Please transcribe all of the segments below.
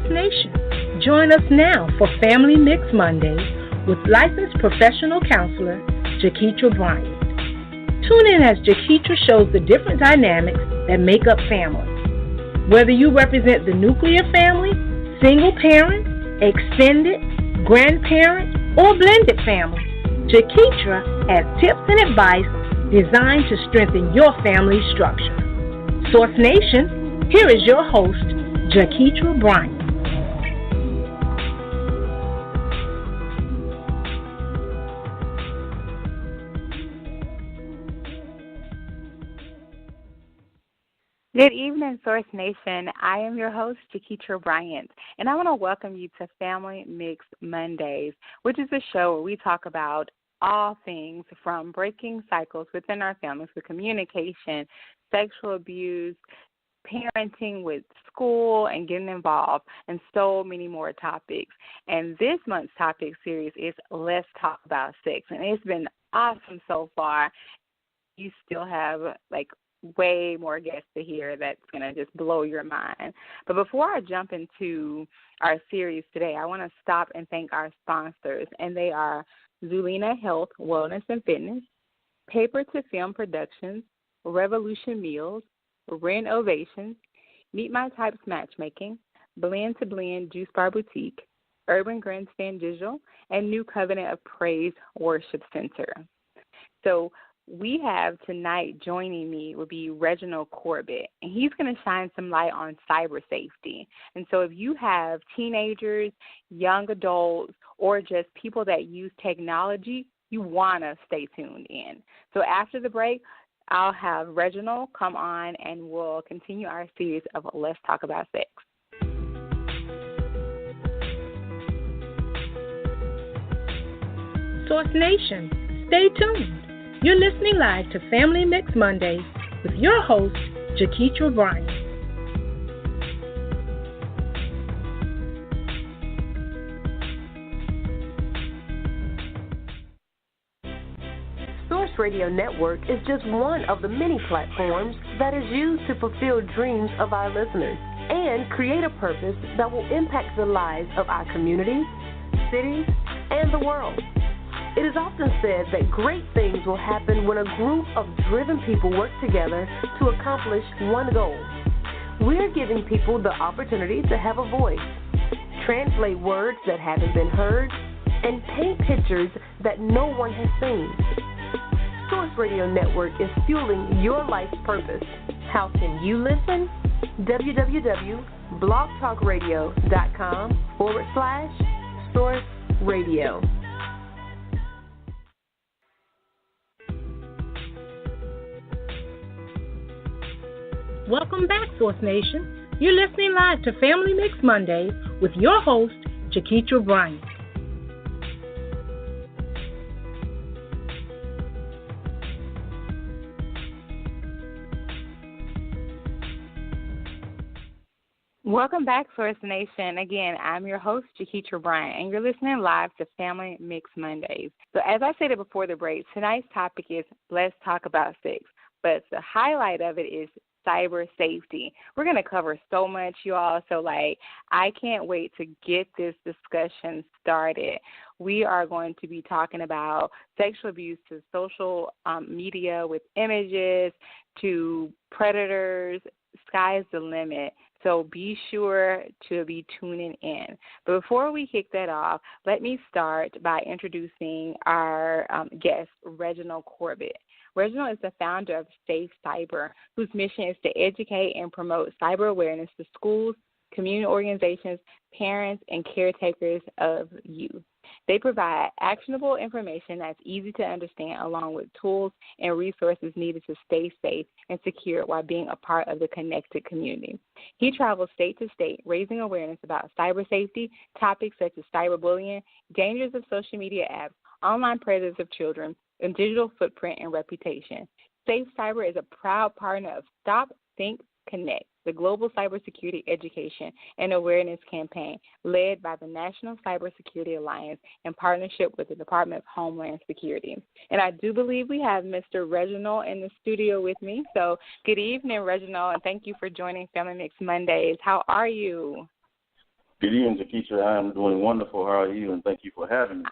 Nation. Join us now for Family Mix Mondays with licensed professional counselor Jaketra Bryant. Tune in as Jaketra shows the different dynamics that make up family. Whether you represent the nuclear family, single parent, extended, grandparent, or blended family, Jaketra has tips and advice designed to strengthen your family structure. Source Nation, here is your host, Jaketra Bryant. Good evening, Source Nation. I am your host, Jaketra Bryant, and I want to welcome you to Family Mix Mondays, which is a show where we talk about all things from breaking cycles within our families with communication, sexual abuse, parenting with school and getting involved, and so many more topics. And this month's topic series is Let's Talk About Sex, and it's been awesome so far. You still have way more guests to hear that's going to just blow your mind. But before I jump into our series today, I want to stop and thank our sponsors, and they are Zulina Health, Wellness and Fitness, Paper to Film Productions, Revolution Meals, Renovations, Meet My Types Matchmaking, Blend to Blend Juice Bar Boutique, Urban Grandstand Digital, and New Covenant of Praise Worship Center. So we have tonight joining me will be Reginald Corbitt, and he's going to shine some light on cyber safety. And so if you have teenagers, young adults, or just people that use technology, you want to stay tuned in. So after the break, I'll have Reginald come on, and we'll continue our series of Let's Talk About Sex. Source Nation, stay tuned. You're listening live to Family Mix Mondays with your host, Jaketra Bryant. Source Radio Network is just one of the many platforms that is used to fulfill dreams of our listeners and create a purpose that will impact the lives of our communities, cities, and the world. It is often said that great things will happen when a group of driven people work together to accomplish one goal. We're giving people the opportunity to have a voice, translate words that haven't been heard, and paint pictures that no one has seen. Source Radio Network is fueling your life's purpose. How can you listen? www.blogtalkradio.com/Source Radio. Welcome back, Source Nation. You're listening live to Family Mix Mondays with your host, Jaketra Bryant. Welcome back, Source Nation. Again, I'm your host, Jaketra Bryant, and you're listening live to Family Mix Mondays. So as I stated before the break, tonight's topic is Let's Talk About Sex, but the highlight of it is cyber safety. We're going to cover so much, you all, so I can't wait to get this discussion started. We are going to be talking about sexual abuse to social media with images, to predators. Sky's the limit. So be sure to be tuning in. But before we kick that off, let me start by introducing our guest, Reginald Corbitt. Reginald is the founder of Safe Cyber, whose mission is to educate and promote cyber awareness to schools, community organizations, parents, and caretakers of youth. They provide actionable information that's easy to understand, along with tools and resources needed to stay safe and secure while being a part of the connected community. He travels state to state, raising awareness about cyber safety, topics such as cyberbullying, dangers of social media apps, online predators of children, and digital footprint and reputation. Safe Cyber is a proud partner of Stop, Think, Connect, the global cybersecurity education and awareness campaign led by the National Cybersecurity Alliance in partnership with the Department of Homeland Security. And I do believe we have Mr. Reginald in the studio with me. So good evening, Reginald, and thank you for joining Family Mix Mondays. How are you? Good evening, Jaketra. I am doing wonderful. How are you? And thank you for having me.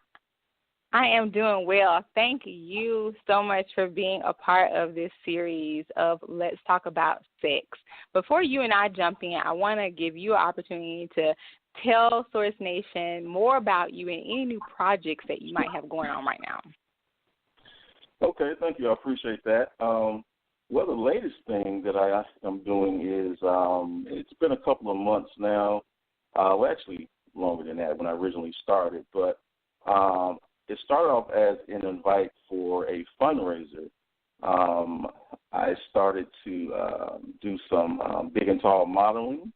I am doing well. Thank you so much for being a part of this series of Let's Talk About Sex. Before you and I jump in, I want to give you an opportunity to tell Source Nation more about you and any new projects that you might have going on right now. Okay, thank you. I appreciate that. Well, the latest thing that I am doing is it's been a couple of months now. Well, actually longer than that when I originally started, but it started off as an invite for a fundraiser. I started to do some big and tall modeling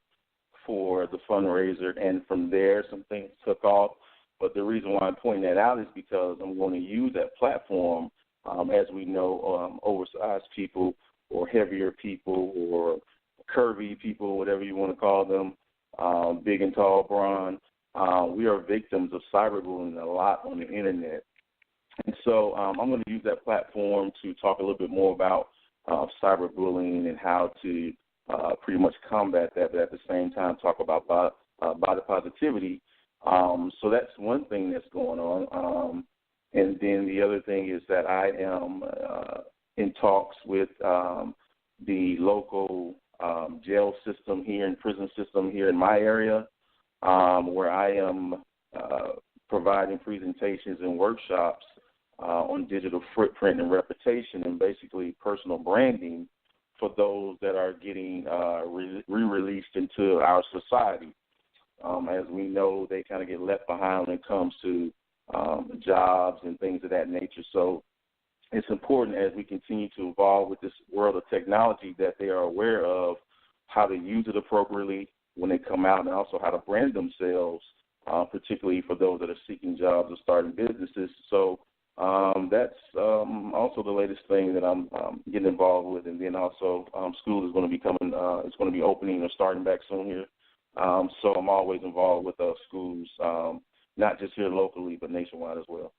for the fundraiser, and from there some things took off. But the reason why I'm pointing that out is because I'm going to use that platform, as we know, oversized people or heavier people or curvy people, whatever you want to call them, big and tall, brawn. We are victims of cyberbullying a lot on the internet. And so I'm going to use that platform to talk a little bit more about cyberbullying and how to pretty much combat that, but at the same time talk about body positivity. So that's one thing that's going on. And then the other thing is that I am in talks with the local jail system here and prison system here in my area, where I am providing presentations and workshops on digital footprint and reputation and basically personal branding for those that are getting re-released into our society. As we know, they kind of get left behind when it comes to jobs and things of that nature. So it's important as we continue to evolve with this world of technology that they are aware of how to use it appropriately when they come out and also how to brand themselves, particularly for those that are seeking jobs or starting businesses. So that's also the latest thing that I'm getting involved with. And then also school is going to be coming, it's going to be opening or starting back soon here. So I'm always involved with schools, not just here locally, but nationwide as well.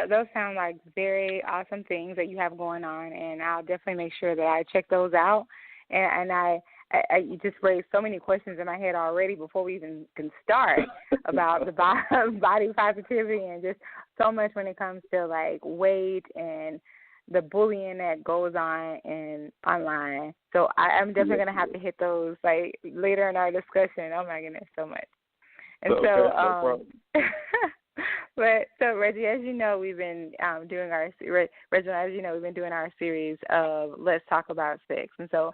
Those sound like very awesome things that you have going on, and I'll definitely make sure that I check those out. And I you just raised so many questions in my head already before we even can start about the body positivity and just so much when it comes to like weight and the bullying that goes on and online. So I'm definitely going to have to hit those like later in our discussion. Oh my goodness, so much. And okay, so, no problem. but so Reggie, as you know, we've been doing our Reginald, as you know, we've been doing our series of Let's Talk About Sex, and so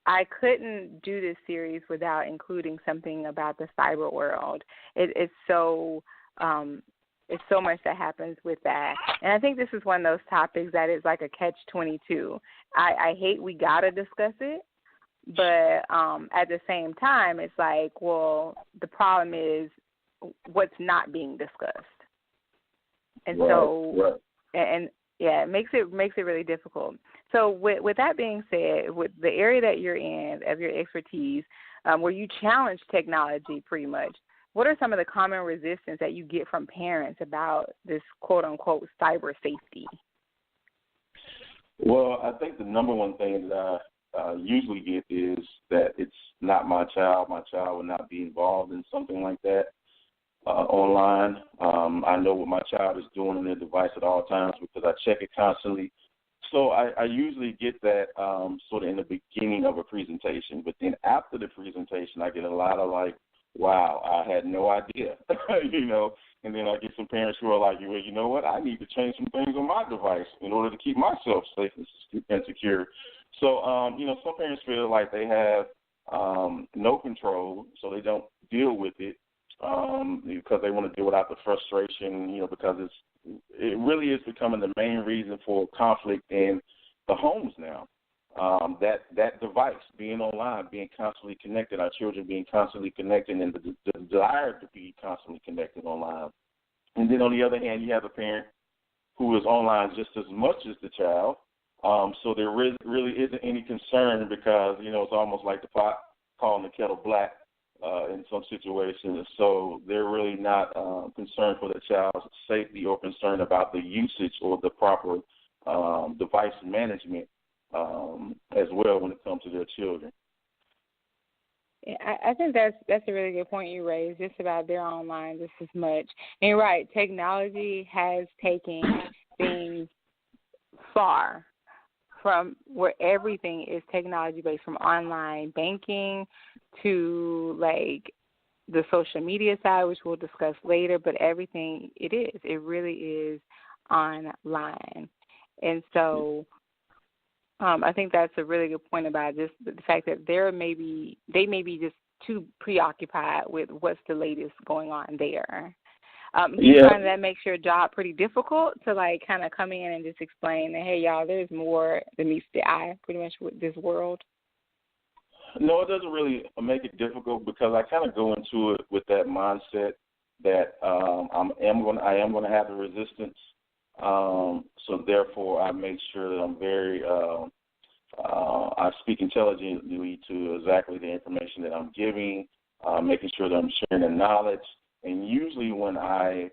I couldn't do this series without including something about the cyber world. It's so much that happens with that, and I think this is one of those topics that is like a catch-22. I hate we gotta discuss it, but at the same time, it's like, well, the problem is what's not being discussed, and so and yeah, it makes it really difficult. So with that being said, with the area that you're in of your expertise, where you challenge technology pretty much, what are some of the common resistance that you get from parents about this quote unquote cyber safety? Well, I think the number one thing that I usually get is that it's not my child. My child will not be involved in something like that online. I know what my child is doing on their device at all times because I check it constantly. So I usually get that sort of in the beginning of a presentation. But then after the presentation, I get a lot of like, wow, I had no idea, you know. And then I get some parents who are like, well, you know what, I need to change some things on my device in order to keep myself safe and secure. So, you know, some parents feel like they have no control, so they don't deal with it because they want to deal without the frustration, you know, because it really is becoming the main reason for conflict in the homes now. That device, being online, being constantly connected, our children being constantly connected, and the desire to be constantly connected online. And then on the other hand, you have a parent who is online just as much as the child. So there really isn't any concern because, you know, it's almost like the pot calling the kettle black in some situations. So they're really not concerned for the child's safety or concerned about the usage or the proper device management as well when it comes to their children. I think that's a really good point you raised, just about they're online just as much. And you're right, technology has taken things far from where everything is technology-based, from online banking to, like, the social media side, which we'll discuss later, but everything it really is online. And so I think that's a really good point about just the fact that they may be just too preoccupied with what's the latest going on there. You find that makes your job pretty difficult to, like, kind of come in and just explain that, hey, y'all, there's more than meets the eye pretty much with this world? No, it doesn't really make it difficult, because I kind of go into it with that mindset that I am going to have the resistance. So therefore, I make sure that I'm very I speak intelligently to exactly the information that I'm giving, making sure that I'm sharing the knowledge. And usually when I,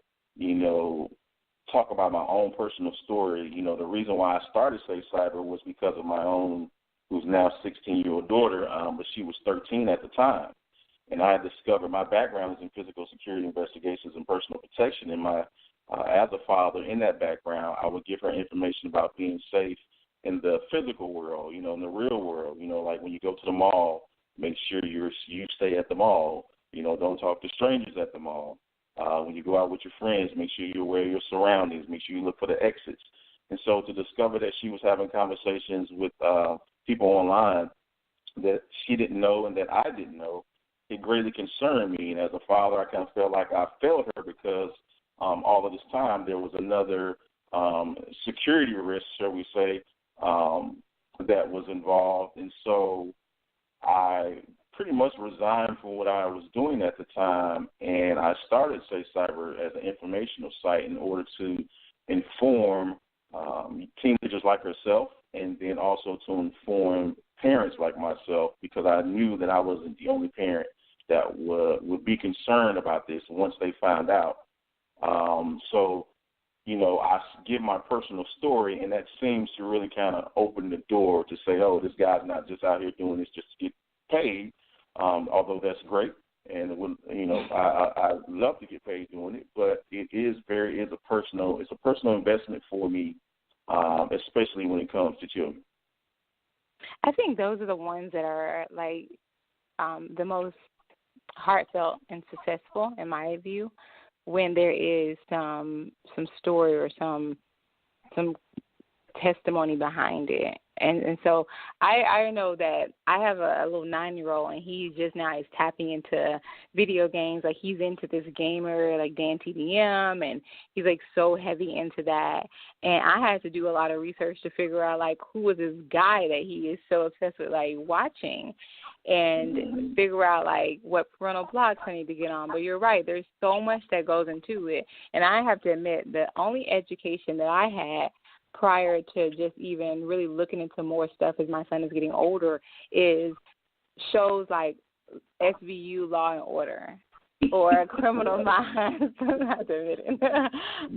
talk about my own personal story, the reason why I started Safe Cyber was because of my own, who's now 16-year-old daughter, but she was 13 at the time. And I had discovered my background is in physical security investigations and personal protection. And as a father in that background, I would give her information about being safe in the physical world, in the real world. Like when you go to the mall, make sure you stay at the mall. Don't talk to strangers at the mall. When you go out with your friends, make sure you're aware of your surroundings. Make sure you look for the exits. And so to discover that she was having conversations with people online that she didn't know and that I didn't know, it greatly concerned me. And as a father, I kind of felt like I failed her, because all of this time there was another security risk, shall we say, that was involved. And so I pretty much resigned from what I was doing at the time, and I started Safe Cyber as an informational site in order to inform teenagers like herself, and then also to inform parents like myself, because I knew that I wasn't the only parent that would be concerned about this once they found out. So, I give my personal story, and that seems to really kind of open the door to say, oh, this guy's not just out here doing this just to get paid, although that's great, and I love to get paid doing it, but it's a personal investment for me, especially when it comes to children. I think those are the ones that are, like, the most heartfelt and successful, in my view, when there is some story or some testimony behind it. And so I know that I have a little 9-year-old, and he just now is tapping into video games. Like, he's into this gamer, like Dan TDM, and he's, like, so heavy into that. And I had to do a lot of research to figure out, like, who was this guy that he is so obsessed with, like, watching, and figure out, like, what parental blocks I need to get on. But you're right, there's so much that goes into it. And I have to admit, the only education that I had prior to just even really looking into more stuff as my son is getting older is shows like SVU, Law and Order, or Criminal Minds,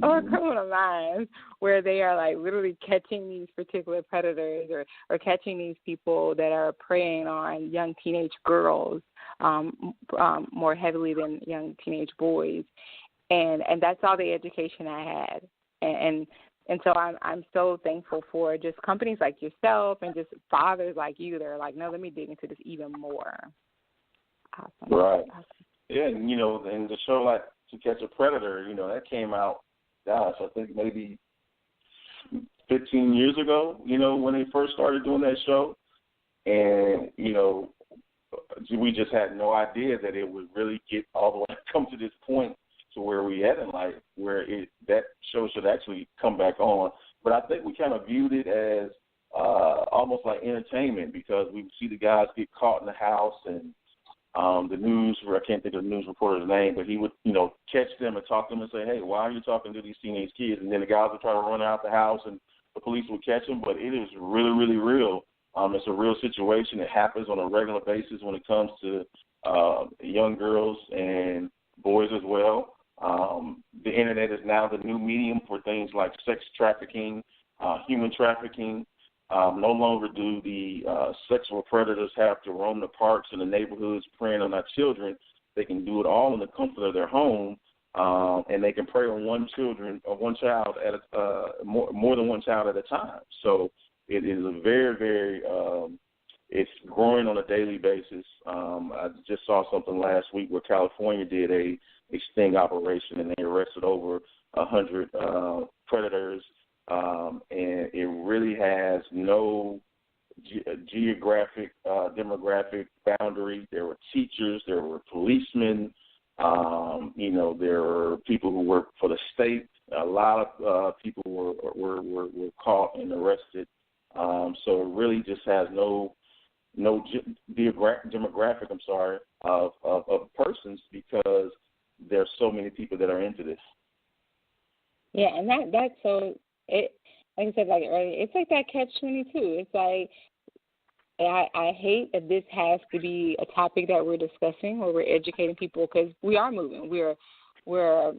or Criminal Minds, where they are, like, literally catching these particular predators or catching these people that are preying on young teenage girls more heavily than young teenage boys. And that's all the education I had. And so I'm so thankful for just companies like yourself and just fathers like you that are like, no, let me dig into this even more. Awesome. Right. Awesome. Yeah, and, and the show like To Catch a Predator, that came out, I think maybe 15 years ago, when they first started doing that show. And, we just had no idea that it would really get all the way come to this point to where we had in life, where that show should actually come back on. But I think we kind of viewed it as almost like entertainment, because we would see the guys get caught in the house, and the news, I can't think of the news reporter's name, but he would, catch them and talk to them and say, hey, why are you talking to these teenage kids? And then the guys would try to run out the house, and the police would catch them. But it is really, really real. It's a real situation. It happens on a regular basis when it comes to young girls and boys as well. The Internet is now the new medium for things like sex trafficking, human trafficking, No longer do the sexual predators have to roam the parks and the neighborhoods preying on our children. They can do it all in the comfort of their home, and they can prey on one child at more than one child at a time. So it is a very, very it's growing on a daily basis. I just saw something last week where California did a sting operation, and they arrested over 100 predators, and it really has no geographic, demographic boundary. There were teachers, there were policemen, there were people who work for the state. A lot of people were caught and arrested. So it really just has no demographic, of persons, because there's so many people that are into this. Yeah, and that's so it. Like I said, like earlier, it's like that catch-22. It's like I hate that this has to be a topic that we're discussing, where we're educating people, because we are moving. We're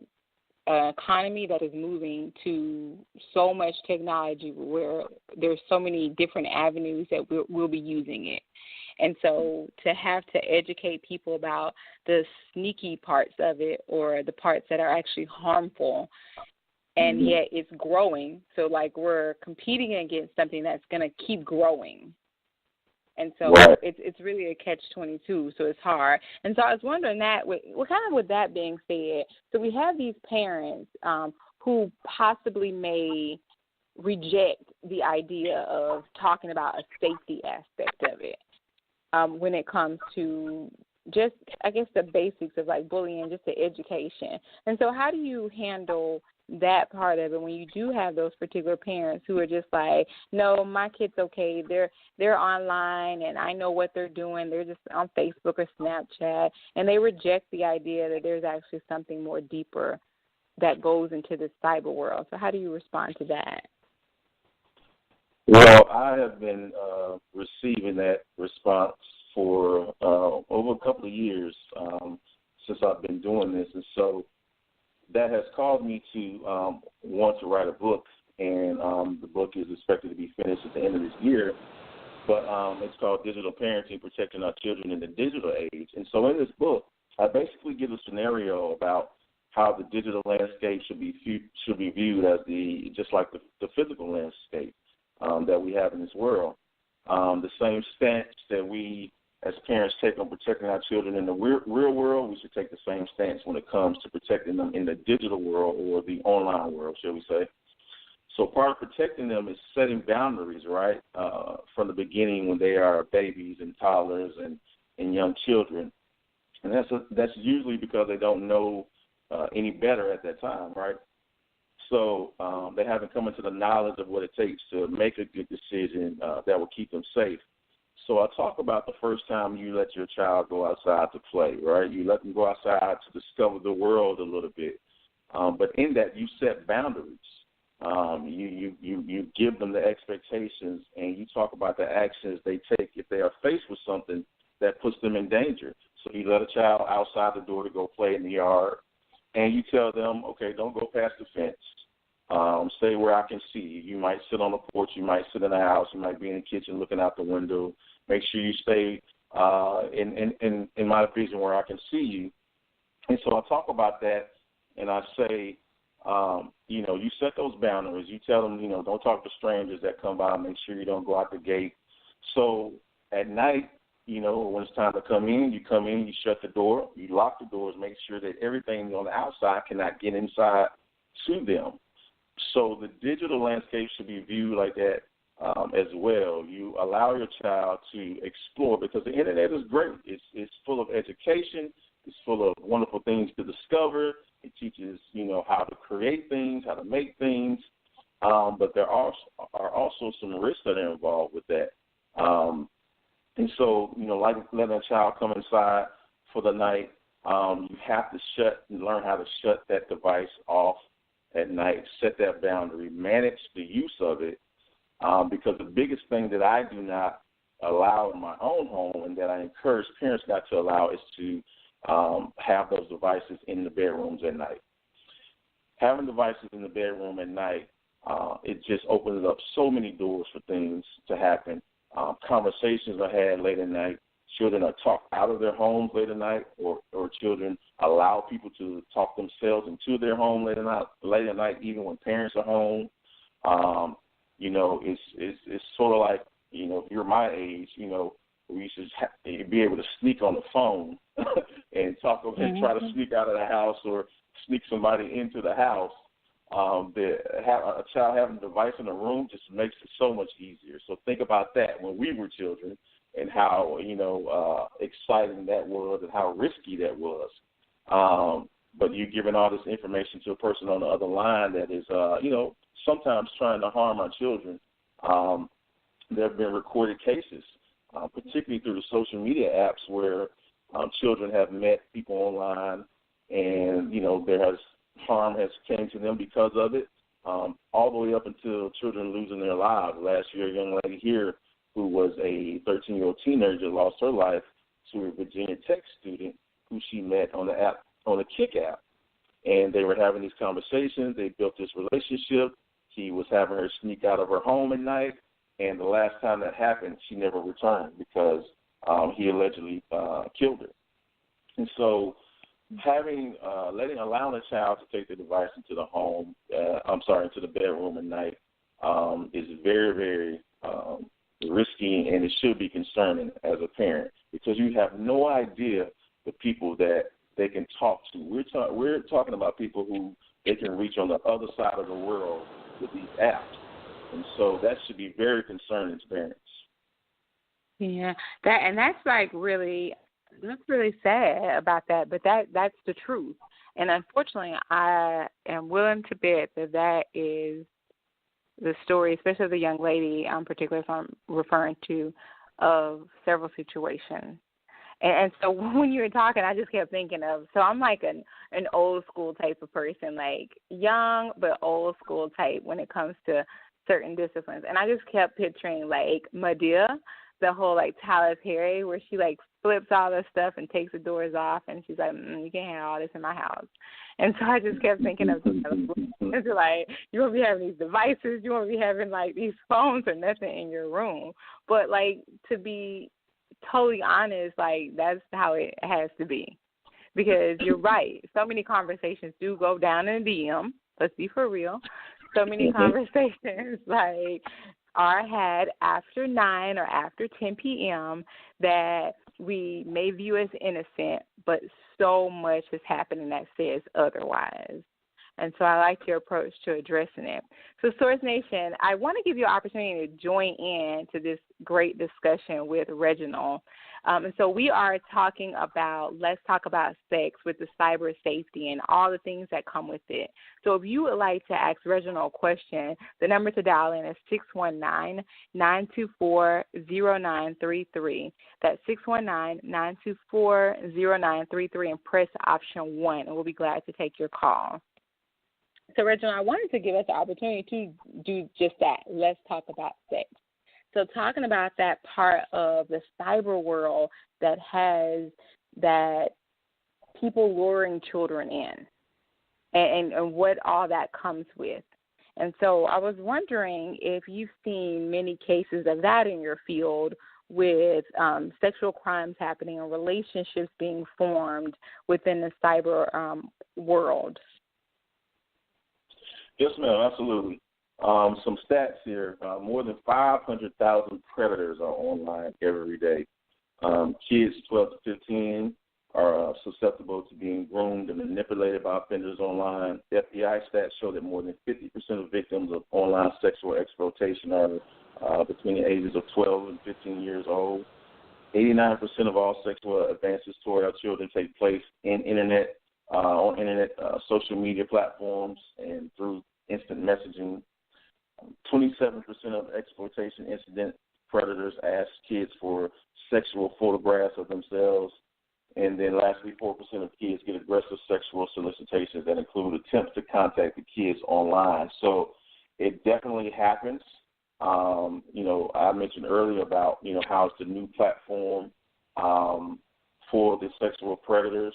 an economy that is moving to so much technology, where there's so many different avenues that we'll be using it. And so to have to educate people about the sneaky parts of it, or the parts that are actually harmful, and yet it's growing. So like we're competing against something that's going to keep growing. And so it's really a catch-22, so it's hard. And so I was wondering that, with that being said, so we have these parents who possibly may reject the idea of talking about a safety aspect of it when it comes to just, I guess, the basics of like bullying, just the education. And so how do you handle that part of it when you do have those particular parents who are just like, no, my kid's okay, they're online and I know what they're doing, they're just on Facebook or Snapchat, and they reject the idea that there's actually something more deeper that goes into this cyber world? So how do you respond to that? Well, I have been receiving that response for over a couple of years since I've been doing this, and so that has caused me to want to write a book, and the book is expected to be finished at the end of this year. But it's called Digital Parenting: Protecting Our Children in the Digital Age. And so in this book, I basically give a scenario about how the digital landscape should be viewed as just like the physical landscape that we have in this world. The same stance that we as parents take on protecting our children in the real world, we should take the same stance when it comes to protecting them in the digital world, or the online world, shall we say. So part of protecting them is setting boundaries, right, from the beginning when they are babies and toddlers and young children. And that's usually because they don't know any better at that time, right? So they haven't come into the knowledge of what it takes to make a good decision that will keep them safe. So I talk about the first time you let your child go outside to play, right? You let them go outside to discover the world a little bit. But in that, you set boundaries. You give them the expectations, and you talk about the actions they take if they are faced with something that puts them in danger. So you let a child outside the door to go play in the yard, and you tell them, okay, don't go past the fence. Stay where I can see you. You might sit on the porch. You might sit in the house. You might be in the kitchen looking out the window. Make sure you stay in my vision where I can see you. And so I talk about that, and I say, you set those boundaries. You tell them, don't talk to strangers that come by. Make sure you don't go out the gate. So at night, when it's time to come in, you shut the door, you lock the doors, make sure that everything on the outside cannot get inside to them. So the digital landscape should be viewed like that as well. You allow your child to explore, because the internet is great. It's full of education. It's full of wonderful things to discover. It teaches, how to create things, how to make things. But there are also some risks that are involved with that. And so, like letting a child come inside for the night, you have to learn how to shut that device off at night, set that boundary, manage the use of it, because the biggest thing that I do not allow in my own home, and that I encourage parents not to allow, is to have those devices in the bedrooms at night. Having devices in the bedroom at night it just opens up so many doors for things to happen. Conversations are had late at night. Children are talked out of their homes late at night, or children allow people to talk themselves into their home late at night, even when parents are home. It's sort of like, if you're my age, we used to be able to sneak on the phone and talk and try to sneak out of the house or sneak somebody into the house. A child having a device in a room just makes it so much easier. So think about that when we were children and how, exciting that was and how risky that was. But you're giving all this information to a person on the other line that is, sometimes trying to harm our children. There have been recorded cases, particularly through the social media apps where children have met people online and, harm has came to them because of it, all the way up until children losing their lives. Last year, a young lady here who was a 13-year-old teenager lost her life to a Virginia Tech student who she met on the app, on the Kick app. And they were having these conversations. They built this relationship. He was having her sneak out of her home at night. And the last time that happened, she never returned because he allegedly killed her. And so allowing a child to take the device into the home, into the bedroom at night, is very, very risky, and it should be concerning as a parent because you have no idea the people that they can talk to. We're talking about people who they can reach on the other side of the world with these apps, and so that should be very concerning to parents. Yeah, that's really sad about that, but that's the truth. And unfortunately, I am willing to bet that is the story, especially the young lady, particularly if I'm referring to, of several situations. And so when you were talking, I just kept thinking of, so I'm like an old school type of person, like young but old school type when it comes to certain disciplines. And I just kept picturing like Madea, the whole like Tyler Perry, where she like flips all this stuff and takes the doors off, and she's like, you can't have all this in my house. And so I just kept thinking of it's like, you won't be having these devices, you won't be having like these phones or nothing in your room. But like, to be totally honest, like that's how it has to be, because you're right. So many conversations do go down in the DM. Let's be for real. So many conversations like are had after 9 or after 10 p.m. that we may view as innocent, but so much is happening that says otherwise. And so I like your approach to addressing it. So Source Nation, I want to give you an opportunity to join in to this great discussion with Reginald. And so we are talking about, let's talk about sex with the cyber safety and all the things that come with it. So if you would like to ask Reginald a question, the number to dial in is 619-924-0933. That's 619-924-0933, and press option 1, and we'll be glad to take your call. So, Reginald, I wanted to give us the opportunity to do just that. Let's talk about sex. So talking about that part of the cyber world that has that people luring children in and what all that comes with. And so I was wondering if you've seen many cases of that in your field with sexual crimes happening and relationships being formed within the cyber world. Yes, ma'am, absolutely. Some stats here. More than 500,000 predators are online every day. Kids 12 to 15 are susceptible to being groomed and manipulated by offenders online. FBI stats show that more than 50% of victims of online sexual exploitation are between the ages of 12 and 15 years old. 89% of all sexual advances toward our children take place on internet social media platforms and through instant messaging. 27% of exploitation incident predators ask kids for sexual photographs of themselves. And then lastly, 4% of kids get aggressive sexual solicitations that include attempts to contact the kids online. So it definitely happens. I mentioned earlier about, how it's the new platform for the sexual predators.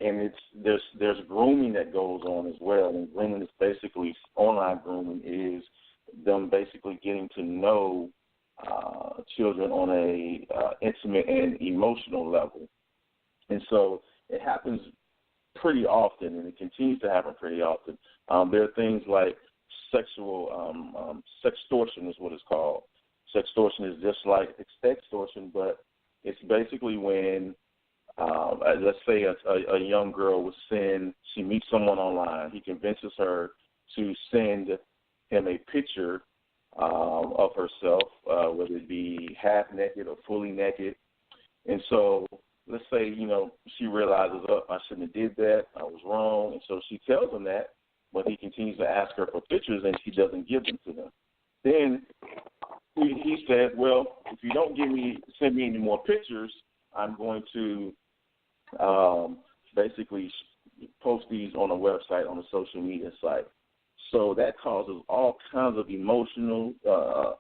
and there's grooming that goes on as well. And grooming is basically, online grooming is them basically getting to know children on a intimate and emotional level. And so it happens pretty often, and it continues to happen pretty often. There are things like sextortion is what it's called. Sextortion is just like extortion, but it's basically when, let's say a young girl she meets someone online. He convinces her to send him a picture of herself, whether it be half naked or fully naked. And so let's say, she realizes, I shouldn't have did that. I was wrong. And so she tells him that, but he continues to ask her for pictures, and she doesn't give them to them. Then he said, well, if you don't send me any more pictures, I'm going to basically post these on a website, on a social media site. So that causes all kinds of emotions, and,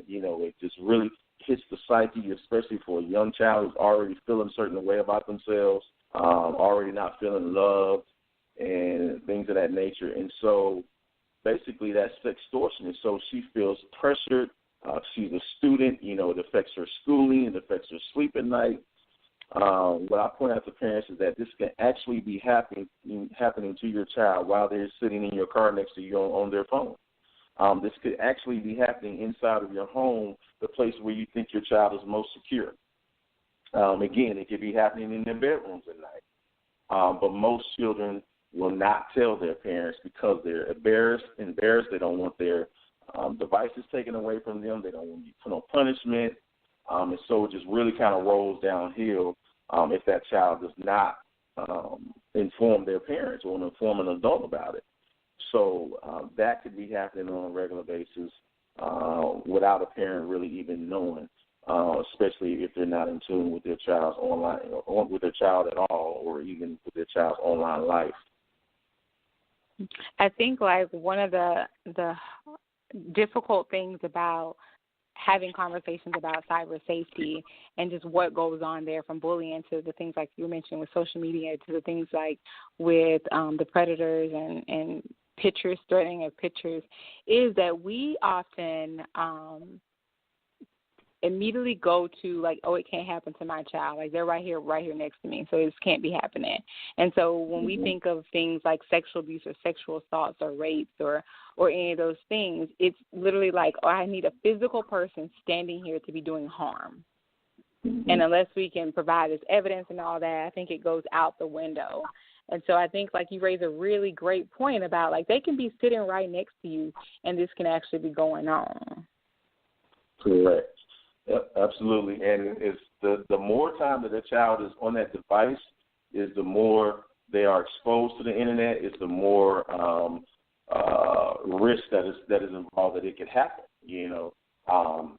it just really hits the psyche, especially for a young child who's already feeling a certain way about themselves, already not feeling loved, and things of that nature. And so basically that's sextortion. And so she feels pressured. She's a student. It affects her schooling. It affects her sleep at night. What I point out to parents is that this can actually be happening to your child while they're sitting in your car next to you on their phone. This could actually be happening inside of your home, the place where you think your child is most secure. Again, it could be happening in their bedrooms at night. But most children will not tell their parents because they're embarrassed. They don't want their devices taken away from them. They don't want to be put on punishment. And so it just really kind of rolls downhill if that child does not inform their parents or inform an adult about it. So that could be happening on a regular basis without a parent really even knowing, especially if they're not in tune with their child's online, or with their child at all, or even with their child's online life. I think like one of the difficult things about having conversations about cyber safety and just what goes on there, from bullying to the things like you mentioned with social media, to the things like with the predators and pictures, threatening of pictures, is that we often immediately go to like, oh, it can't happen to my child. Like they're right here next to me, so this can't be happening. And so when we think of things like sexual abuse or sexual assaults or rapes or any of those things, it's literally like, oh, I need a physical person standing here to be doing harm. And unless we can provide this evidence and all that, I think it goes out the window. And so I think like you raise a really great point about like they can be sitting right next to you and this can actually be going on. Correct. Yep, absolutely. And it's the more time that a child is on that device, is the more they are exposed to the internet, is the more risk that is involved that it could happen.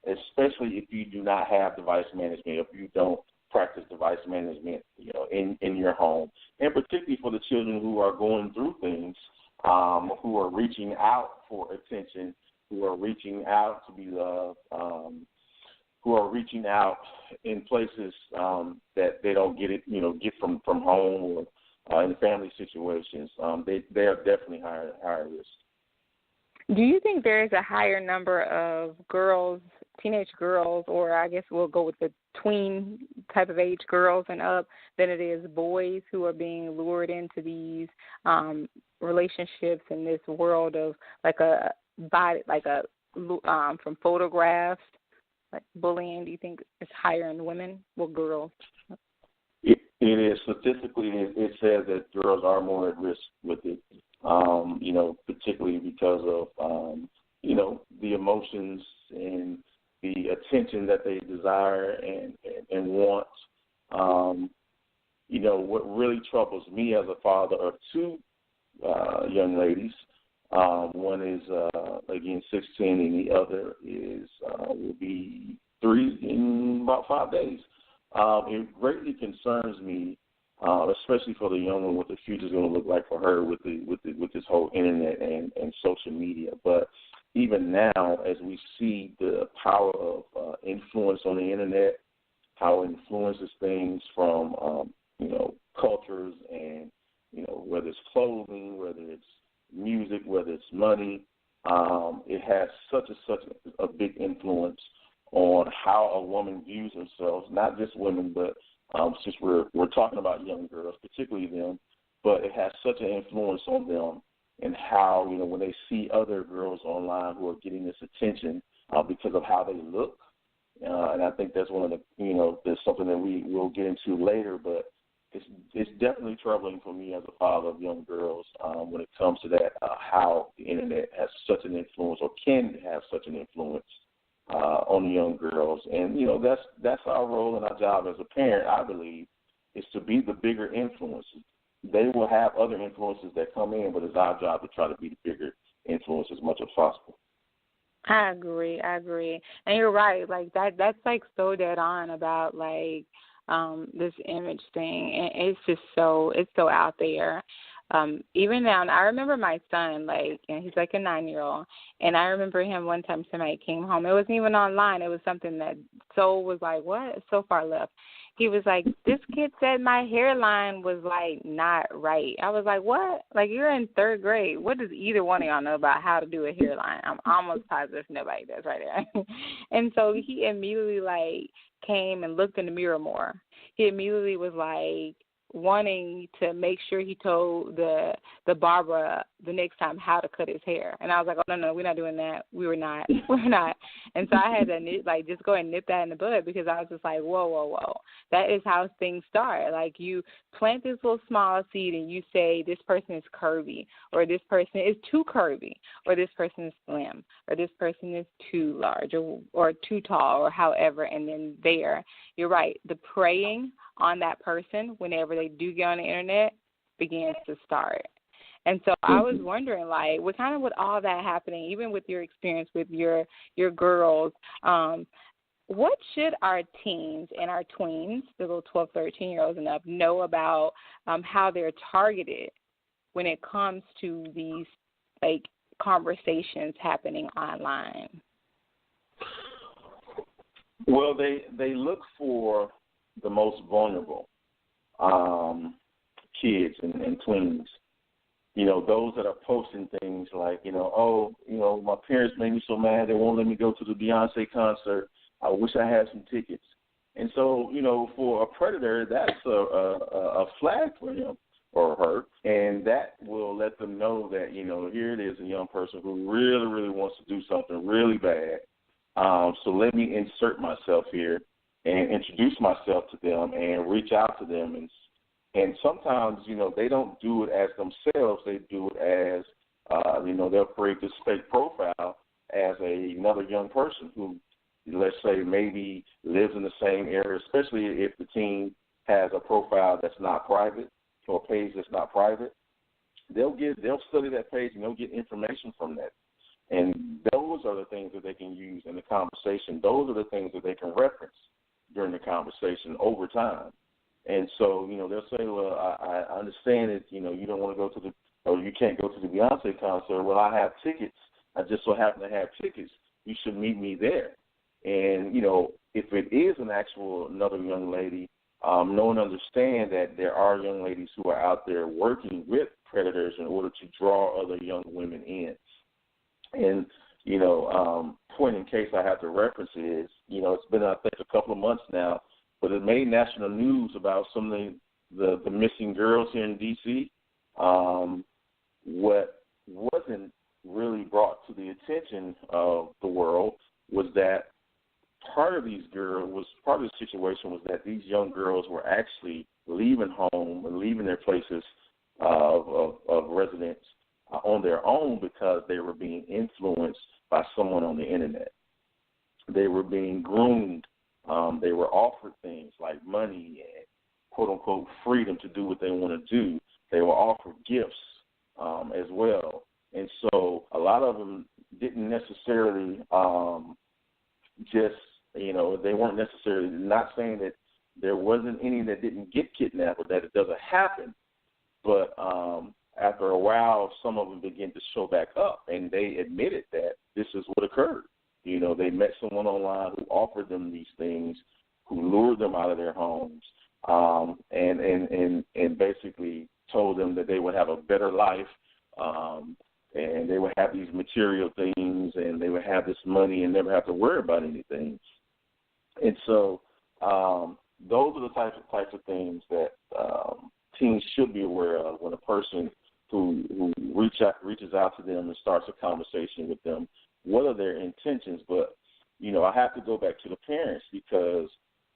Especially if you do not have device management, if you don't practice device management, in your home, and particularly for the children who are going through things, who are reaching out for attention, who are reaching out to be loved, who are reaching out in places that they don't get from home or in family situations. They are definitely higher risk. Do you think there is a higher number of girls, teenage girls, or I guess we'll go with the tween type of age, girls and up, than it is boys who are being lured into these relationships in this world of like a body, like a from photographs, like bullying? Do you think it's higher in women or girls? It is. Statistically, it says that girls are more at risk with it, particularly because of, the emotions and the attention that they desire and want. What really troubles me as a father of two young ladies, one is, again, 16, and the other will be 3 in about 5 days. It greatly concerns me, especially for the young one, what the future is going to look like for her with this whole internet and social media. But even now, as we see the power of influence on the internet, how it influences things from cultures, and whether it's clothing, whether it's music, whether it's money, it has such a big influence on how a woman views themselves. Not just women, but since we're talking about young girls, particularly them, but it has such an influence on them and how when they see other girls online who are getting this attention because of how they look. And I think that's one of the, there's something that we will get into later, but it's definitely troubling for me as a father of young girls when it comes to that, how the internet has such an influence or can have such an influence on the young girls. And, that's our role and our job as a parent, I believe, is to be the bigger influences. They will have other influences that come in, but it's our job to try to be the bigger influence as much as possible. I agree. And you're right. Like that's like so dead on about like this image thing. And it's just it's so out there. Even now, and I remember my son, and he's like a 9-year-old, and I remember him one time somebody came home. It wasn't even online. It was something that Soul was like, what? So far left. He was like, this kid said my hairline was, not right. I was like, what? You're in 3rd grade. What does either one of y'all know about how to do a hairline? I'm almost positive nobody does right there. And so he immediately, came and looked in the mirror more. He immediately was, wanting to make sure he told the barber the next time how to cut his hair. And I was like, oh, no, we're not doing that. We're not. And so I had to, just go and nip that in the bud because I was just like, whoa. That is how things start. You plant this little small seed and you say this person is curvy or this person is too curvy or this person is slim or this person is too large or too tall or however. And then you're right, the preying on that person whenever they do get on the internet begins to start. And so I was wondering, with all that happening, even with your experience with your girls, what should our teens and our tweens, the little 12, 13-year-olds and up, know about how they're targeted when it comes to these, conversations happening online? Well, they look for the most vulnerable kids and tweens. Those that are posting things like, my parents made me so mad they won't let me go to the Beyonce concert. I wish I had some tickets. And so, for a predator, that's a flag for him or her, and that will let them know that, here it is, a young person who really, really wants to do something really bad. So let me insert myself here and introduce myself to them and reach out to them. And sometimes, they don't do it as themselves. They do it as, they'll create this fake profile as another young person who, let's say, maybe lives in the same area, especially if the teen has a profile that's not private or a page that's not private. They'll study that page and they'll get information from that. And those are the things that they can use in the conversation. Those are the things that they can reference during the conversation over time. And so, they'll say, well, I understand that, you don't want to go to or you can't go to the Beyonce concert. Well, I have tickets. I just so happen to have tickets. You should meet me there. And, if it is another young lady, know and understand that there are young ladies who are out there working with predators in order to draw other young women in. And, point in case I have to reference is, it's been, I think, a couple of months now, but it made national news about some of the missing girls here in D.C. What wasn't really brought to the attention of the world was that part of the situation was that these young girls were actually leaving home and leaving their places of residence on their own because they were being influenced by someone on the internet. They were being groomed. They were offered things like money and quote-unquote freedom to do what they want to do. They were offered gifts as well. And so a lot of them didn't necessarily they weren't necessarily, not saying that there wasn't any that didn't get kidnapped or that it doesn't happen, but after a while, some of them began to show back up, and they admitted that this is what occurred. They met someone online who offered them these things, who lured them out of their homes, and basically told them that they would have a better life, and they would have these material things, and they would have this money and never have to worry about anything. And so those are the types of things that teens should be aware of when a person who reaches out to them and starts a conversation with them. What are their intentions? But, I have to go back to the parents, because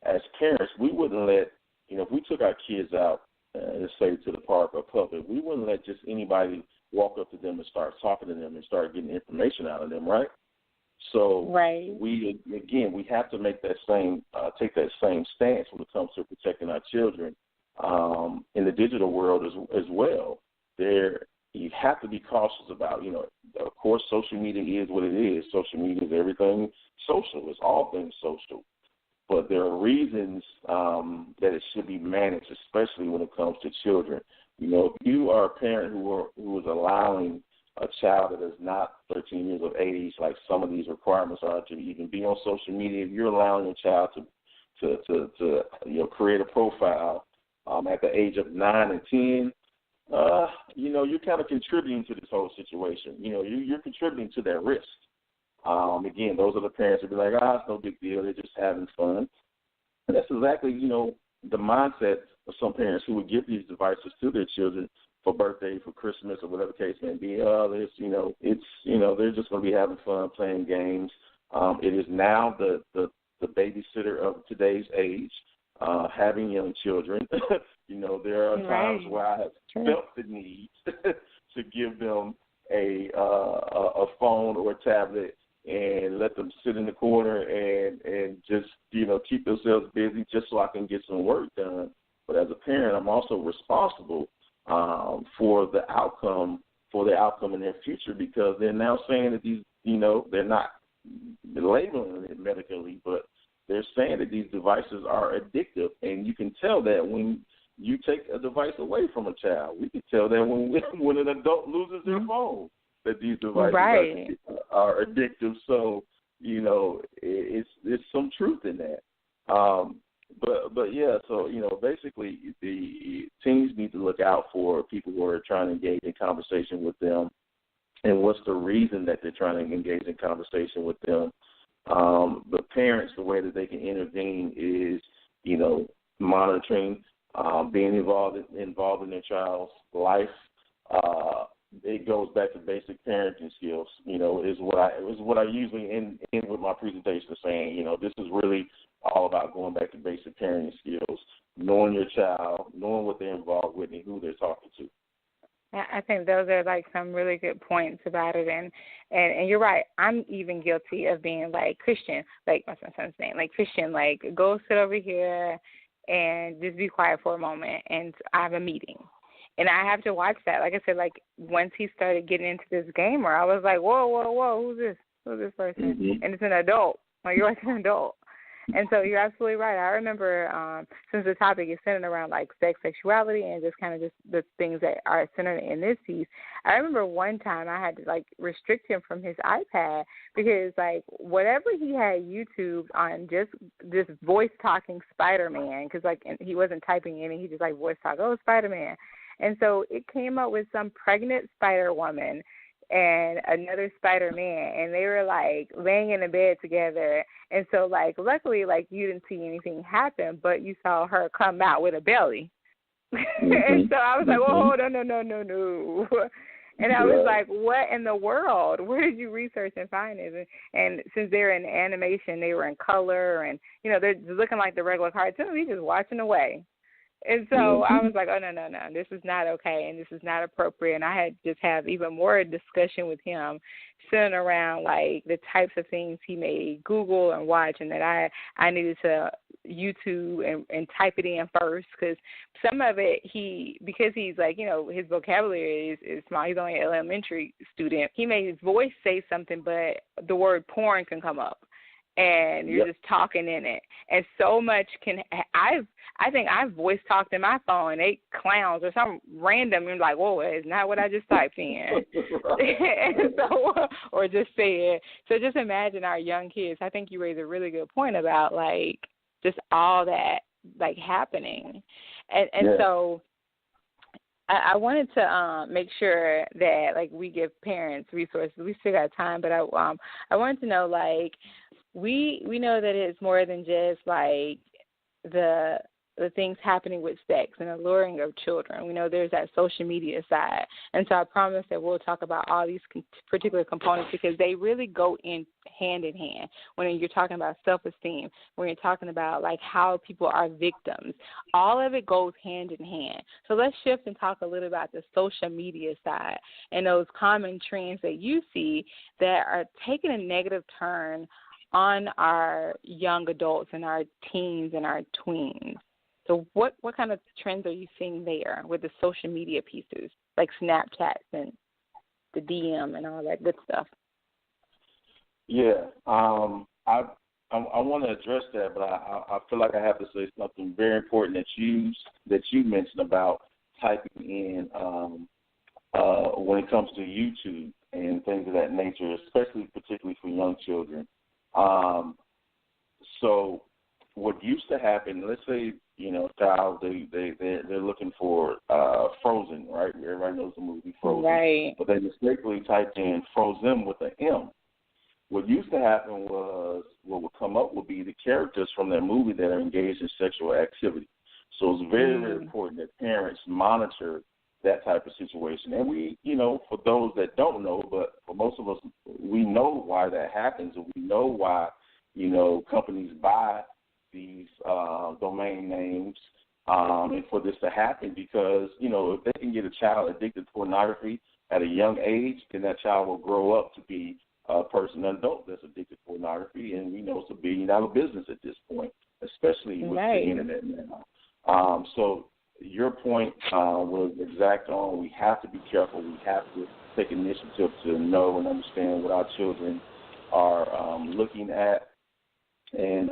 as parents, we wouldn't let, if we took our kids out, let's say to the park or public, we wouldn't let just anybody walk up to them and start talking to them and start getting information out of them, right? So we have to make that take that same stance when it comes to protecting our children in the digital world as well. You have to be cautious about, of course, social media is what it is. Social media is everything social. It's all things social. But there are reasons that it should be managed, especially when it comes to children. If you are a parent who is allowing a child that is not 13 years of age, like some of these requirements are, to even be on social media, if you're allowing a child to create a profile at the age of 9 and 10, you're kind of contributing to this whole situation. You're contributing to that risk. Again, those are the parents who be like, it's no big deal. They're just having fun. And that's exactly, the mindset of some parents who would give these devices to their children for birthday, for Christmas, or whatever the case may be. They're just going to be having fun playing games. It is now the babysitter of today's age, having young children. There are times where I have felt the need to give them a phone or a tablet and let them sit in the corner and just, keep themselves busy just so I can get some work done. But as a parent, I'm also responsible for the outcome in their future, because they're now saying that these, they're not labeling it medically, but they're saying that these devices are addictive, and you can tell that when you take a device away from a child. We can tell that when an adult loses their phone, that these devices are addictive. So, it's some truth in that. But yeah, so, basically the teens need to look out for people who are trying to engage in conversation with them, and what's the reason that they're trying to engage in conversation with them. But parents, the way that they can intervene is, monitoring, being involved in their child's life. It goes back to basic parenting skills, is what I usually end with my presentation, saying, this is really all about going back to basic parenting skills, knowing your child, knowing what they're involved with and who they're talking to. I think those are like some really good points about it, and you're right. I'm even guilty of being like, Christian, like what's my son's name, like Christian, like go sit over here and just be quiet for a moment, and I have a meeting. And I have to watch that. Like I said, like once he started getting into this gamer, I was like, whoa, who's this? Who's this person? Mm-hmm. And it's an adult. Like, you're like an adult. And so you're absolutely right. I remember since the topic is centered around like sex, sexuality, and just kind of just the things that are centered in this piece, I remember one time I had to like restrict him from his iPad because like whatever he had YouTube on, just voice talking Spider-Man, because like he wasn't typing in, and he just like voice talk, Spider-Man. And so it came up with some pregnant Spider-Woman and another Spider-Man, and they were like laying in the bed together. And so like luckily like you didn't see anything happen, but you saw her come out with a belly. Mm-hmm. And so I was like, whoa, no. And I was like, what in the world? Where did you research and find it? And since they're in animation, they were in color, and they're looking like the regular cartoon. He's just watching away. And so I was like, no, this is not okay, and this is not appropriate. And I had to just have even more discussion with him centered around, like, the types of things he may Google and watch, and that I needed to YouTube and type it in first, because some of it because he's like, his vocabulary is small. He's only an elementary student. He may his voice say something, but the word porn can come up. And you're just talking in it. And so much I think I've voice talked in my phone, and they clowns or some random, and like, whoa, it's not what I just typed in. And so, or just said. So just imagine our young kids. I think you raised a really good point about, like, just all that like happening. And so I wanted to make sure that like we give parents resources. We still got time, but I wanted to know, like, we know that it's more than just like the things happening with sex and alluring of children. We know there's that social media side. And so I promise that we'll talk about all these particular components because they really go in hand when you're talking about self-esteem, when you're talking about like how people are victims. All of it goes hand in hand. So let's shift and talk a little about the social media side and those common trends that you see that are taking a negative turn on our young adults and our teens and our tweens. So what kind of trends are you seeing there with the social media pieces, like Snapchats and the DM and all that good stuff? Yeah, I want to address that, but I feel like I have to say something very important that you mentioned about typing in when it comes to YouTube and things of that nature, particularly for young children. So what used to happen, let's say, a child, they're looking for Frozen, right? Everybody knows the movie Frozen. Right. But they mistakenly typed in Frozen with an M. What used to happen was what would come up would be the characters from that movie that are engaged in sexual activity. So it's very, very important that parents monitor that type of situation. And we, for those that don't know, but for most of us, we know why that happens, and we know why, companies buy these domain names and for this to happen because, if they can get a child addicted to pornography at a young age, then that child will grow up to be a person, an adult that's addicted to pornography, and we know it's $1 billion business at this point, especially with the internet now. So your point was exact on. We have to be careful. We have to take initiative to know and understand what our children are looking at and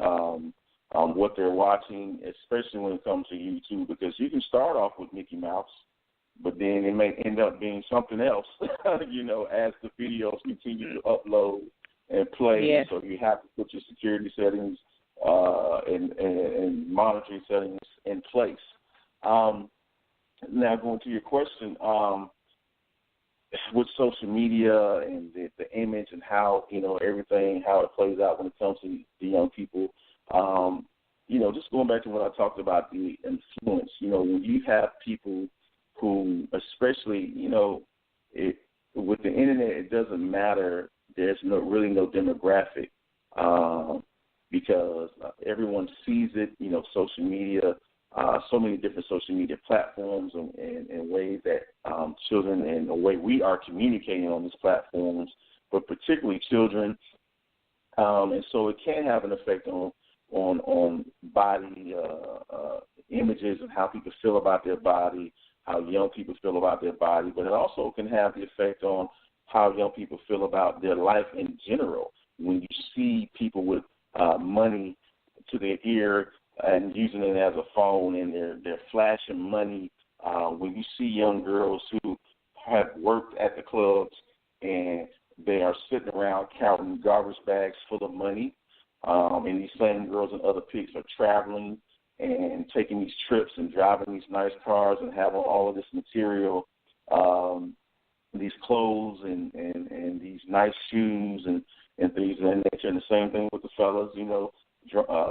what they're watching, especially when it comes to YouTube, because you can start off with Mickey Mouse, but then it may end up being something else, as the videos continue to upload and play. Yes. So you have to put your security settings and monitoring settings in place. Now, going to your question, with social media and the image and how, everything, how it plays out when it comes to the young people, just going back to what I talked about, the influence, when you have people who, especially, with the internet, it doesn't matter. There's really no demographic because everyone sees it, social media, so many different social media platforms and ways that children and the way we are communicating on these platforms, but particularly children. And so it can have an effect on body images and how people feel about their body, how young people feel about their body, but it also can have the effect on how young people feel about their life in general. When you see people with money to their ear and using it as a phone and they're flashing money, when you see young girls who have worked at the clubs and they are sitting around counting garbage bags full of money, and these same girls in other pics are traveling and taking these trips and driving these nice cars and having all of this material, these clothes and these nice shoes and things of that nature. And the same thing with the fellas,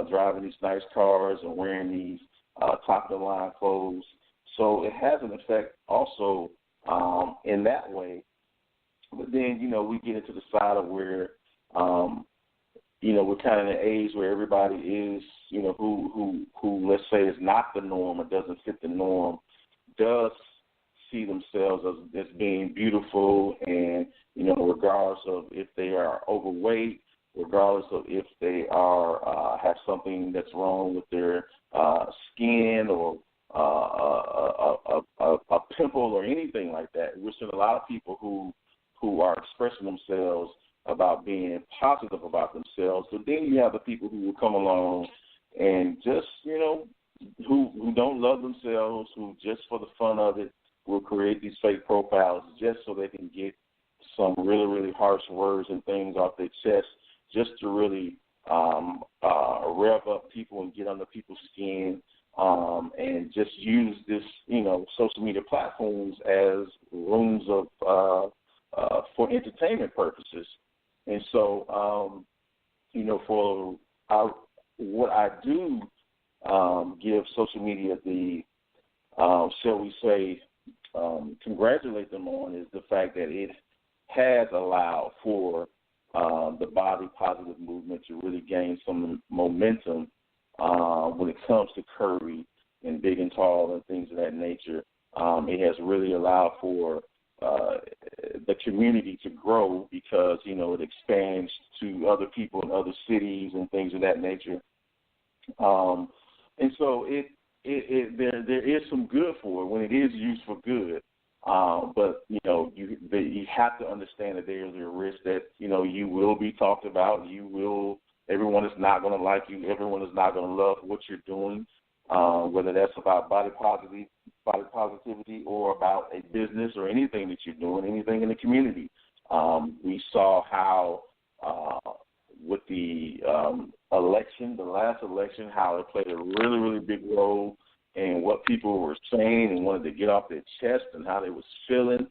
driving these nice cars and wearing these top-of-the-line clothes. So it has an effect also in that way. But then, we get into the side of where, we're kind of in an age where everybody is, who let's say is not the norm or doesn't fit the norm, does see themselves as being beautiful and, regardless of if they are overweight, regardless of if they are have something that's wrong with their skin or a pimple or anything like that. We're seeing a lot of people who are expressing themselves about being positive about themselves. But then you have the people who will come along and just, who don't love themselves, who just for the fun of it will create these fake profiles just so they can get some really, really harsh words and things off their chest just to really rev up people and get under people's skin and just use this, social media platforms as rooms of for entertainment purposes. And so, for what I do give social media the, shall we say, congratulate them on is the fact that it has allowed for the body positive movement to really gain some momentum when it comes to curvy and big and tall and things of that nature. It has really allowed for the community to grow because, it expands to other people in other cities and things of that nature. And so there is some good for it when it is used for good. But, you have to understand that there's a risk that, you will be talked about. Everyone is not going to like you. Everyone is not going to love what you're doing, whether that's about body positivity or about a business or anything that you're doing, anything in the community. We saw how with the election, the last election, how it played a really, really big role in what people were saying and wanted to get off their chest and how they was feeling.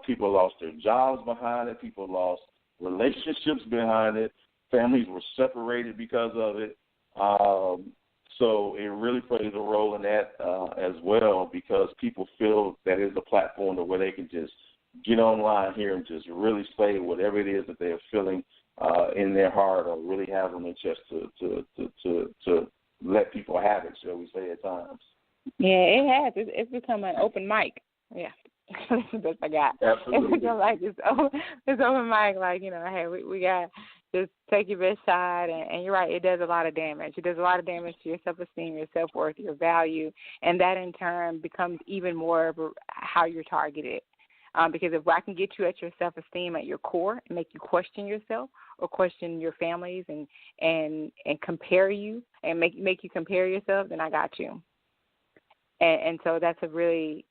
People lost their jobs behind it. People lost relationships behind it. Families were separated because of it. So it really plays a role in that as well because people feel that is a platform where they can just get online here and just really say whatever it is that they're feeling in their heart or really have on their chest to let people have it, shall we say, at times. Yeah, it has. It's become an open mic. Yeah. That's the best I got. Absolutely. It's become like this open mic, like, hey, we got just take your best shot, and you're right, it does a lot of damage. It does a lot of damage to your self-esteem, your self-worth, your value, and that in turn becomes even more of how you're targeted. Because if I can get you at your self-esteem at your core and make you question yourself or question your families and compare you and make you compare yourself, then I got you. And so that's a really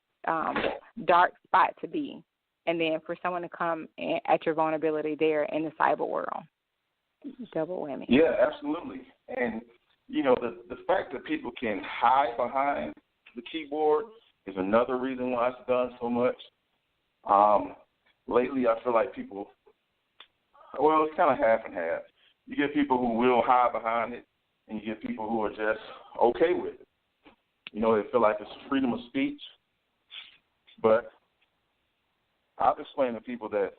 dark spot to be. And then for someone to come at your vulnerability there in the cyber world, double whammy. Yeah, absolutely. And, the fact that people can hide behind the keyboard is another reason why it's done so much. Lately, I feel like people, it's kind of half and half. You get people who will hide behind it, and you get people who are just okay with it. They feel like it's freedom of speech. But I've explained to people that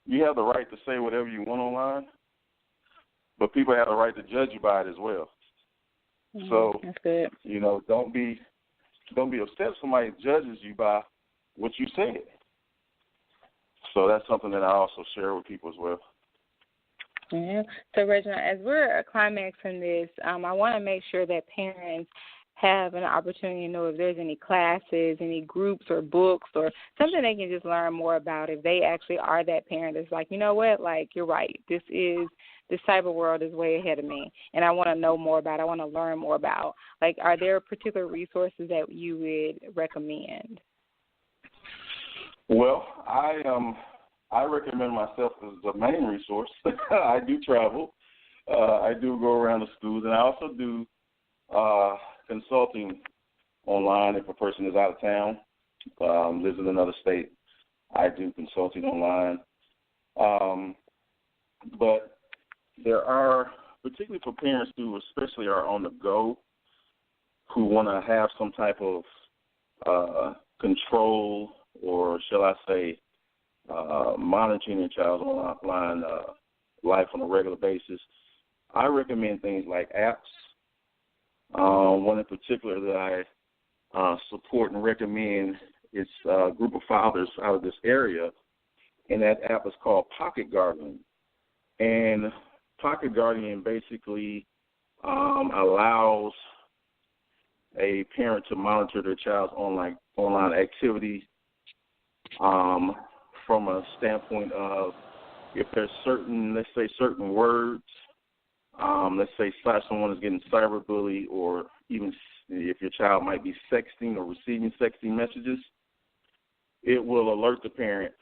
you have the right to say whatever you want online, but people have the right to judge you by it as well. So, that's good. Don't be upset if somebody judges you by what you said. So that's something that I also share with people as well. Yeah. So, Reginald, as we're climaxing this, I want to make sure that parents have an opportunity to know if there's any classes, any groups or books or something they can just learn more about if they actually are that parent that's like, you know what, like, you're right. This cyber world is way ahead of me, and I want to know more about it. I want to learn more about. Like, are there particular resources that you would recommend? Well, I recommend myself as the main resource. I do travel. I do go around the schools, and I also do consulting online if a person is out of town, lives in another state. I do consulting online. But there are, particularly for parents who especially are on the go, who want to have some type of control or, shall I say, monitoring their child's online life on a regular basis, I recommend things like apps. One in particular that I support and recommend is a group of fathers out of this area, and that app is called Pocket Guardian. And Pocket Guardian basically allows a parent to monitor their child's online activity from a standpoint of if there's certain words, let's say someone is getting cyberbullied, or even if your child might be sexting or receiving sexting messages, it will alert the parent,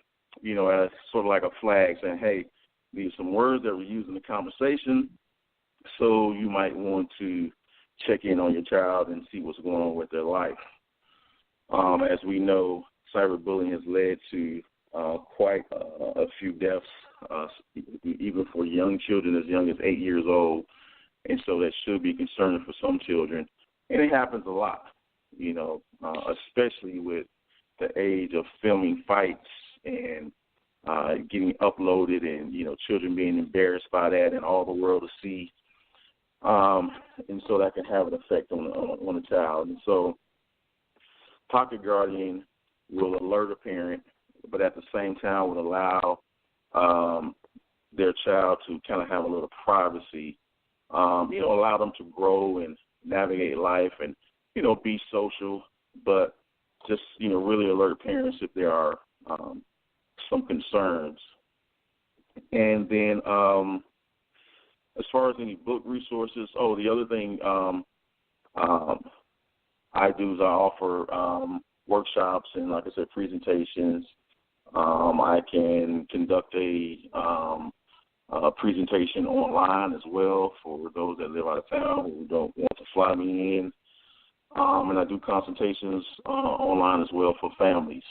as sort of like a flag saying, hey, these are some words that were used in the conversation, so you might want to check in on your child and see what's going on with their life. As we know, cyberbullying has led to quite a few deaths, even for young children as young as 8 years old. And so that should be concerning for some children. And it happens a lot, especially with the age of filming fights and getting uploaded and, children being embarrassed by that and all the world to see. And so that can have an effect on a child. And so Pocket Guardian will alert a parent, but at the same time would allow their child to kind of have a little privacy, allow them to grow and navigate life and, be social, but just, really alert parents if there are some concerns. And then as far as any book resources, the other thing I do is I offer workshops and, like I said, presentations. I can conduct a presentation online as well for those that live out of town who don't want to fly me in. And I do consultations online as well for families.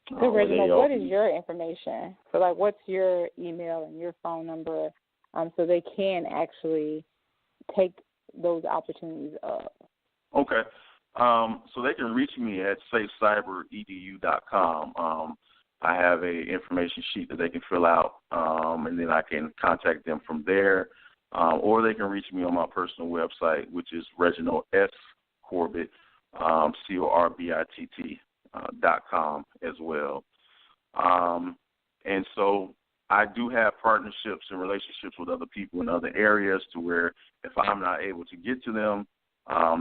So, Reginald, what is your information? So, what's your email and your phone number so they can actually take those opportunities up? Okay. So they can reach me at safecyberedu.com. I have a information sheet that they can fill out, and then I can contact them from there. Or they can reach me on my personal website, which is Reginald S. Corbitt, CORBITT.com as well. And so I do have partnerships and relationships with other people in other areas to where if I'm not able to get to them,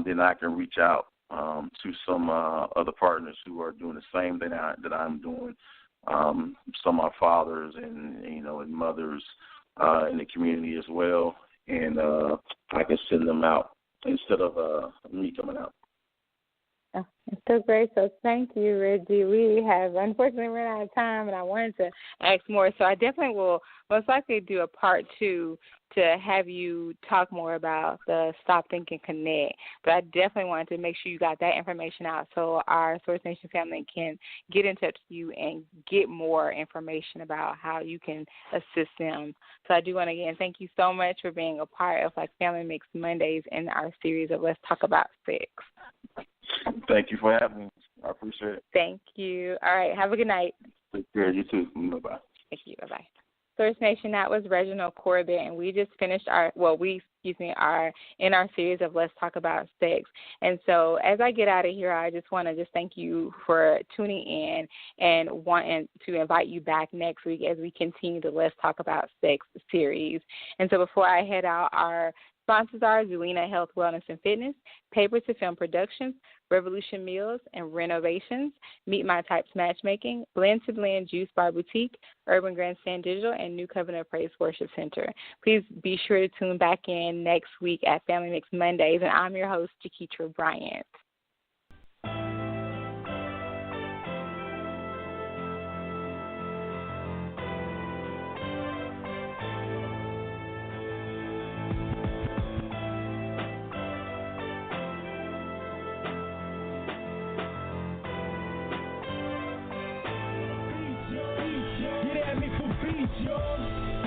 then I can reach out to some other partners who are doing the same thing that I'm doing. Some of my fathers and and mothers in the community as well, and I can send them out instead of me coming out. Oh, it's so great. So thank you, Reggie. We have unfortunately run out of time, and I wanted to ask more. So I definitely will most likely do a part 2 to have you talk more about the Stop Think and Connect. But I definitely wanted to make sure you got that information out so our Source Nation family can get in touch with you and get more information about how you can assist them. So I do want to, again, thank you so much for being a part of Family Mix Mondays in our series of Let's Talk About Sex. Thank you for having me. I appreciate it. Thank you. All right. Have a good night. Take care. You too. Bye-bye. Thank you. Bye-bye. Source Nation, that was Reginald Corbitt, and we just finished our in our series of Let's Talk About Sex. And so as I get out of here, I just want to thank you for tuning in and wanting to invite you back next week as we continue the Let's Talk About Sex series. And so before I head out, our sponsors are Zulina Health, Wellness, and Fitness, Paper to Film Productions, Revolution Meals and Renovations, Meet My Types Matchmaking, Blend to Blend Juice Bar Boutique, Urban Grandstand Digital, and New Covenant Praise Worship Center. Please be sure to tune back in next week at Family Mix Mondays, and I'm your host, Jaketra Bryant. Get at me for beats, y'all.